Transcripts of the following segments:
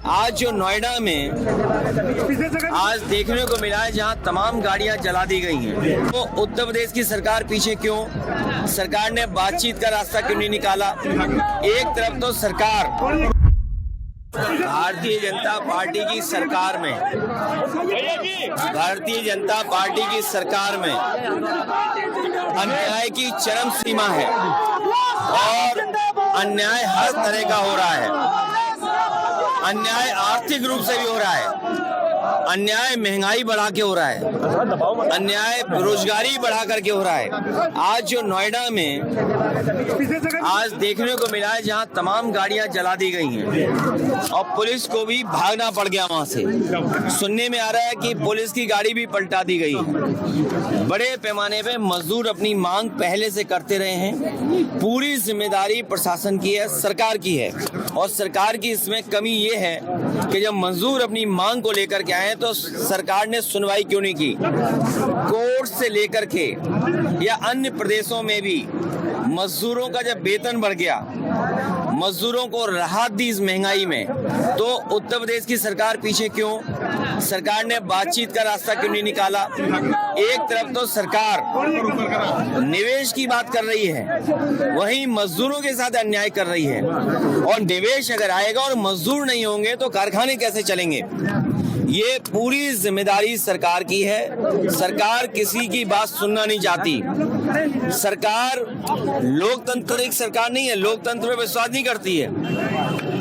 आज जो नोएडा में आज देखने को मिला है जहां तमाम गाड़ियां जला दी गई हैं, तो उत्तर प्रदेश की सरकार पीछे क्यों? सरकार ने बातचीत का रास्ता क्यों नहीं निकाला? एक तरफ तो सरकार भारतीय जनता पार्टी की सरकार में अन्याय की चरम सीमा है और अन्याय हर तरह का हो रहा है। अन्याय आर्थिक रूप से भी हो रहा है, अन्याय महंगाई बढ़ा के हो रहा है, अन्याय बेरोजगारी बढ़ा करके हो रहा है। आज जो नोएडा में आज देखने को मिला है जहां तमाम गाड़ियां जला दी गई हैं और पुलिस को भी भागना पड़ गया वहां से। सुनने में आ रहा है कि पुलिस की गाड़ी भी पलटा दी गई है। बड़े पैमाने पे मजदूर अपनी मांग पहले से करते रहे हैं। पूरी जिम्मेदारी प्रशासन की है, सरकार की है, और सरकार की इसमें कमी ये है कि जब मजदूर अपनी मांग को लेकर के आए तो सरकार ने सुनवाई क्यों नहीं की? कोर्ट से लेकर के या अन्य प्रदेशों में भी मजदूरों का जब वेतन बढ़ गया, मजदूरों को राहत दी इस महंगाई में, तो उत्तर प्रदेश की सरकार पीछे क्यों? सरकार ने बातचीत का रास्ता क्यों नहीं निकाला? एक तरफ तो सरकार निवेश की बात कर रही है, वहीं मजदूरों के साथ अन्याय कर रही है। और निवेश अगर आएगा और मजदूर नहीं होंगे तो कारखाने कैसे चलेंगे? ये पूरी जिम्मेदारी सरकार की है। सरकार किसी की बात सुनना नहीं चाहती। सरकार लोकतांत्रिक सरकार नहीं है, लोकतंत्र पे विश्वास नहीं करती है,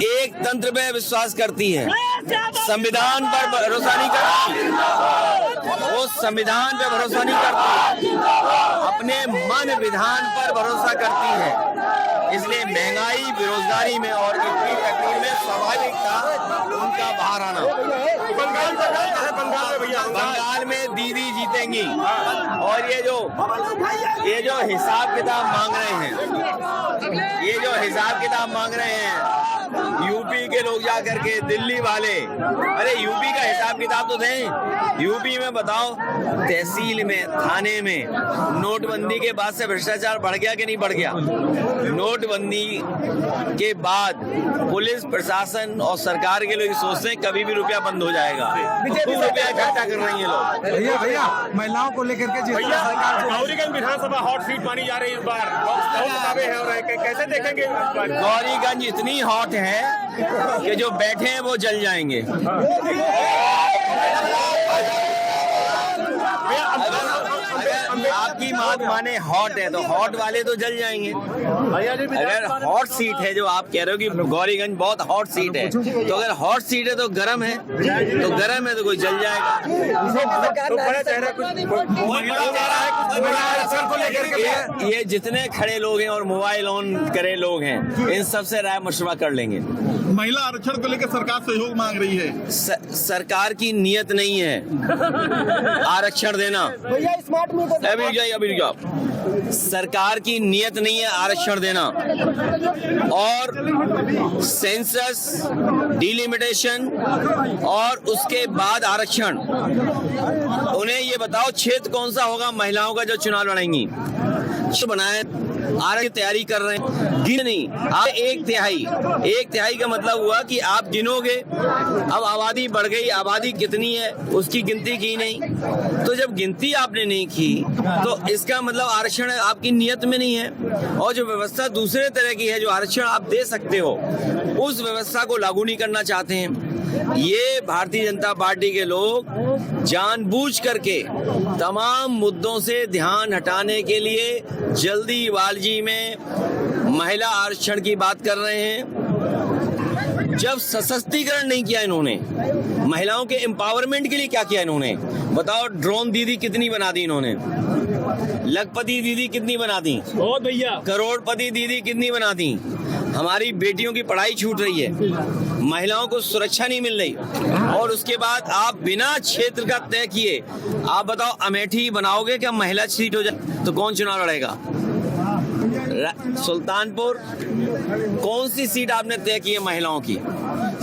एक तंत्र पे विश्वास करती है। संविधान पर भरोसा नहीं करती, वो संविधान पे भरोसा नहीं करती, अपने मन विधान पर भरोसा करती है। इसलिए महंगाई, बेरोजगारी में और इतनी तकलीफ में स्वाभाविक था उनका बाहर आना। बंगाल में दीदी जीतेंगी और ये जो हिसाब किताब मांग रहे हैं, यूपी के लोग जा करके, दिल्ली वाले, अरे यूपी का हिसाब किताब तो दें। यूपी में बताओ, तहसील में, थाने में नोटबंदी के बाद से भ्रष्टाचार बढ़ गया कि नहीं बढ़ गया? नोटबंदी के बाद पुलिस प्रशासन और सरकार के लोग सोचते हैं कभी भी रुपया बंद हो जाएगा। खूब रुपया इकट्ठा कर रही है लोग। भैया महिलाओं को लेकर के गौरीगंज विधानसभा हॉट सीट मानी जा रही है इस बार, कैसे देखेंगे? गौरीगंज इतनी हॉट है कि जो बैठे हैं वो जल जाएंगे। अगर आपकी बात माने हॉट है तो हॉट वाले तो जल जाएंगे। अगर हॉट सीट है जो आप कह रहे हो कि गौरीगंज बहुत हॉट सीट है, तो अगर हॉट सीट है तो गर्म है, तो गर्म है तो कोई जल जाएगा। ये जितने खड़े लोग हैं और मोबाइल ऑन करे लोग हैं, इन सबसे राय मशवरा कर लेंगे। महिला आरक्षण को लेकर सरकार सहयोग मांग रही है। सरकार की नियत नहीं है आरक्षण देना। अभी जाओ, सरकार की नियत नहीं है आरक्षण देना। और सेंसस, डिलिमिटेशन और उसके बाद आरक्षण, उन्हें ये बताओ क्षेत्र कौन सा होगा महिलाओं का जो चुनाव लड़ेंगी? बनाए आरक्षण की तैयारी कर रहे हैं, गिन नहीं। आप एक तिहाई का मतलब हुआ कि आप गिनोगे। अब आबादी बढ़ गई, आबादी कितनी है उसकी गिनती की नहीं, तो जब गिनती आपने नहीं की तो इसका मतलब आरक्षण आपकी नियत में नहीं है। और जो व्यवस्था दूसरे तरह की है, जो आरक्षण आप दे सकते हो, उस व्यवस्था को लागू नहीं करना चाहते हैं। ये भारतीय जनता पार्टी के लोग जानबूझ करके तमाम मुद्दों से ध्यान हटाने के लिए जल्दीबाजी में महिला आरक्षण की बात कर रहे हैं। जब सशक्तिकरण नहीं किया इन्होंने, महिलाओं के एम्पावरमेंट के लिए क्या किया इन्होंने? बताओ, ड्रोन दीदी कितनी बना दी इन्होंने, लखपति दीदी कितनी बना दी, बहुत भैया, करोड़पति दीदी कितनी बना दी। हमारी बेटियों की पढ़ाई छूट रही है, महिलाओं को सुरक्षा नहीं मिल रही, और उसके बाद आप बिना क्षेत्र का तय किए आप बताओ अमेठी बनाओगे क्या? महिला सीट हो जाए तो कौन चुनाव लड़ेगा? सुल्तानपुर कौन सी सीट आपने तय की है? महिलाओं की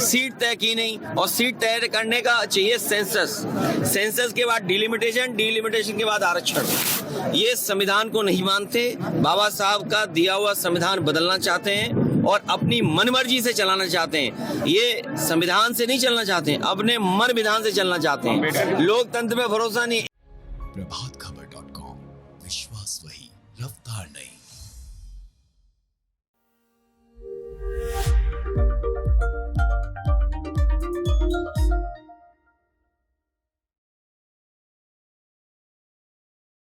सीट तय की नहीं। और सीट तय करने का चाहिए सेंसस के बाद डिलिमिटेशन के बाद आरक्षण। ये संविधान को नहीं मानते, बाबा साहब का दिया हुआ संविधान बदलना चाहते हैं और अपनी मनमर्जी से चलाना चाहते हैं। ये संविधान से नहीं चलना चाहते हैं, अपने मन विधान से चलना चाहते हैं। लोकतंत्र में भरोसा नहीं। प्रभातखबर.com, विश्वास वही, रफ्तार नहीं।